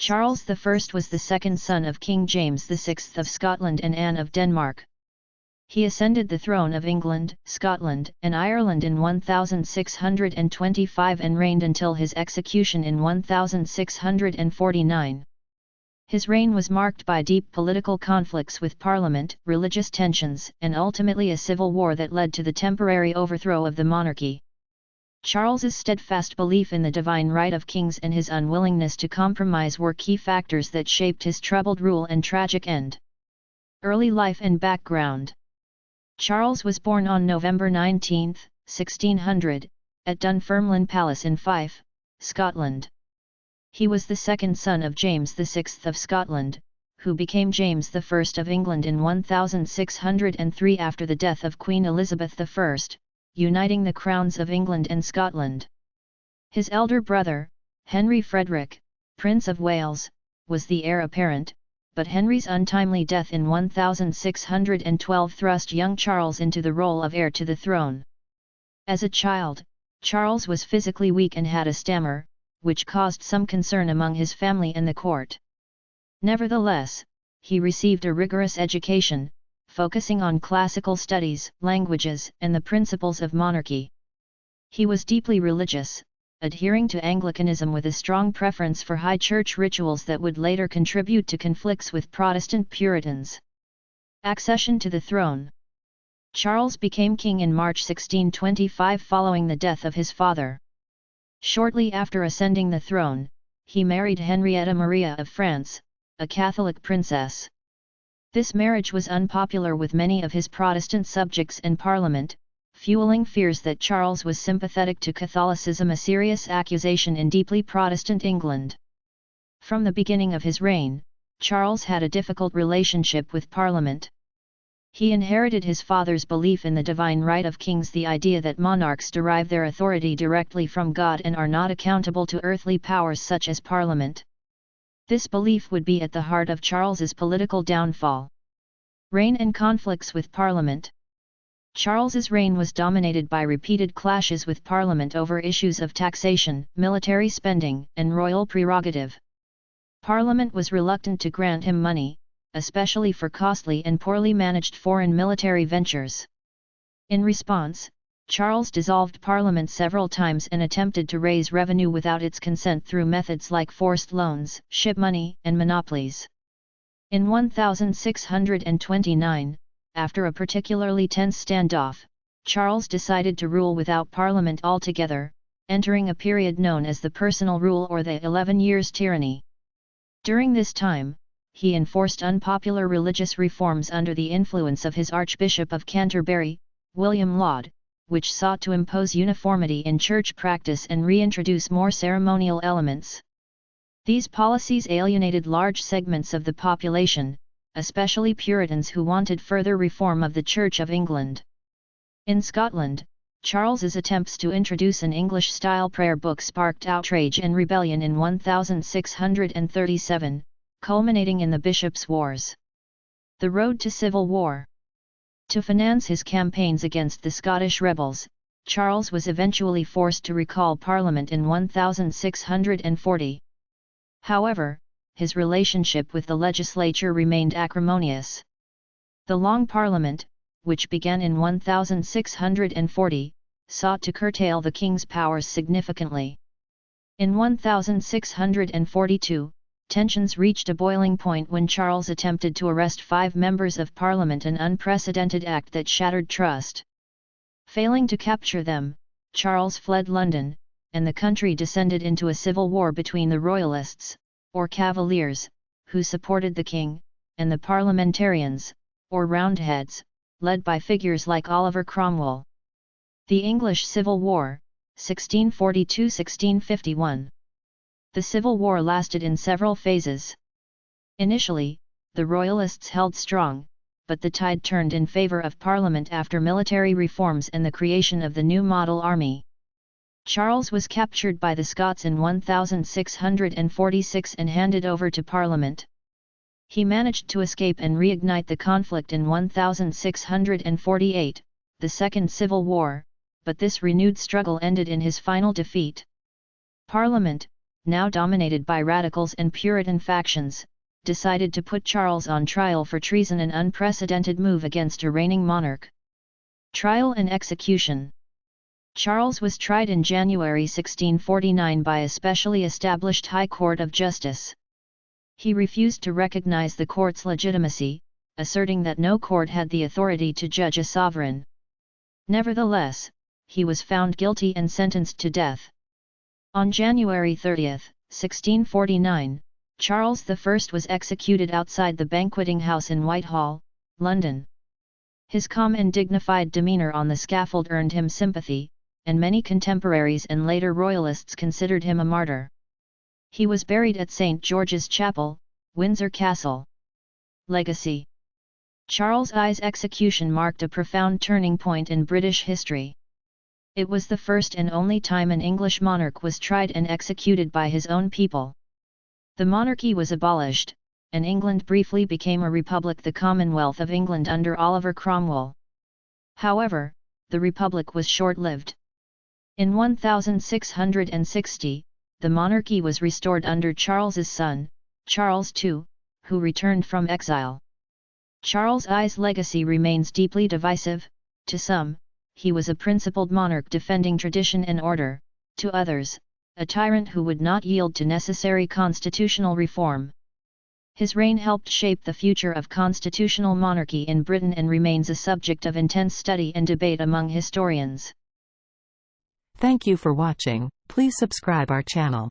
Charles I was the second son of King James VI of Scotland and Anne of Denmark. He ascended the throne of England, Scotland, and Ireland in 1625 and reigned until his execution in 1649. His reign was marked by deep political conflicts with Parliament, religious tensions, and ultimately a civil war that led to the temporary overthrow of the monarchy. Charles's steadfast belief in the divine right of kings and his unwillingness to compromise were key factors that shaped his troubled rule and tragic end. Early life and background. Charles was born on November 19, 1600, at Dunfermline Palace in Fife, Scotland. He was the second son of James VI of Scotland, who became James I of England in 1603 after the death of Queen Elizabeth I, uniting the crowns of England and Scotland. His elder brother, Henry Frederick, Prince of Wales, was the heir apparent, but Henry's untimely death in 1612 thrust young Charles into the role of heir to the throne. As a child, Charles was physically weak and had a stammer, which caused some concern among his family and the court. Nevertheless, he received a rigorous education, focusing on classical studies, languages, and the principles of monarchy. He was deeply religious, adhering to Anglicanism with a strong preference for high church rituals that would later contribute to conflicts with Protestant Puritans. Accession to the throne. Charles became king in March 1625 following the death of his father. Shortly after ascending the throne, he married Henrietta Maria of France, a Catholic princess. This marriage was unpopular with many of his Protestant subjects and Parliament, fueling fears that Charles was sympathetic to Catholicism, a serious accusation in deeply Protestant England. From the beginning of his reign, Charles had a difficult relationship with Parliament. He inherited his father's belief in the divine right of kings, the idea that monarchs derive their authority directly from God and are not accountable to earthly powers such as Parliament. This belief would be at the heart of Charles's political downfall. Reign and conflicts with Parliament. Charles's reign was dominated by repeated clashes with Parliament over issues of taxation, military spending, and royal prerogative. Parliament was reluctant to grant him money, especially for costly and poorly managed foreign military ventures. In response, Charles dissolved Parliament several times and attempted to raise revenue without its consent through methods like forced loans, ship money, and monopolies. In 1629, after a particularly tense standoff, Charles decided to rule without Parliament altogether, entering a period known as the Personal Rule or the 11 Years' Tyranny. During this time, he enforced unpopular religious reforms under the influence of his Archbishop of Canterbury, William Laud, which sought to impose uniformity in church practice and reintroduce more ceremonial elements. These policies alienated large segments of the population, especially Puritans who wanted further reform of the Church of England. In Scotland, Charles's attempts to introduce an English-style prayer book sparked outrage and rebellion in 1637, culminating in the Bishops' Wars. The road to civil war. To finance his campaigns against the Scottish rebels, Charles was eventually forced to recall Parliament in 1640. However, his relationship with the legislature remained acrimonious. The Long Parliament, which began in 1640, sought to curtail the king's powers significantly. In 1642, tensions reached a boiling point when Charles attempted to arrest 5 members of Parliament, an unprecedented act that shattered trust. Failing to capture them, Charles fled London, and the country descended into a civil war between the Royalists, or Cavaliers, who supported the king, and the Parliamentarians, or Roundheads, led by figures like Oliver Cromwell. The English Civil War, 1642–1651. The Civil War lasted in several phases. Initially, the Royalists held strong, but the tide turned in favour of Parliament after military reforms and the creation of the new model army. Charles was captured by the Scots in 1646 and handed over to Parliament. He managed to escape and reignite the conflict in 1648, the Second Civil War, but this renewed struggle ended in his final defeat. Parliament, now dominated by radicals and Puritan factions, decided to put Charles on trial for treason, an unprecedented move against a reigning monarch. Trial and execution. Charles was tried in January 1649 by a specially established High Court of Justice. He refused to recognize the court's legitimacy, asserting that no court had the authority to judge a sovereign. Nevertheless, he was found guilty and sentenced to death. On January 30, 1649, Charles I was executed outside the Banqueting House in Whitehall, London. His calm and dignified demeanour on the scaffold earned him sympathy, and many contemporaries and later royalists considered him a martyr. He was buried at St. George's Chapel, Windsor Castle. Legacy. Charles I's execution marked a profound turning point in British history. It was the first and only time an English monarch was tried and executed by his own people. The monarchy was abolished, and England briefly became a republic, the Commonwealth of England under Oliver Cromwell. However, the republic was short-lived. In 1660, the monarchy was restored under Charles's son, Charles II, who returned from exile. Charles I's legacy remains deeply divisive. To some, he was a principled monarch defending tradition and order; to others, a tyrant who would not yield to necessary constitutional reform. His reign helped shape the future of constitutional monarchy in Britain and remains a subject of intense study and debate among historians. Thank you for watching. Please subscribe our channel.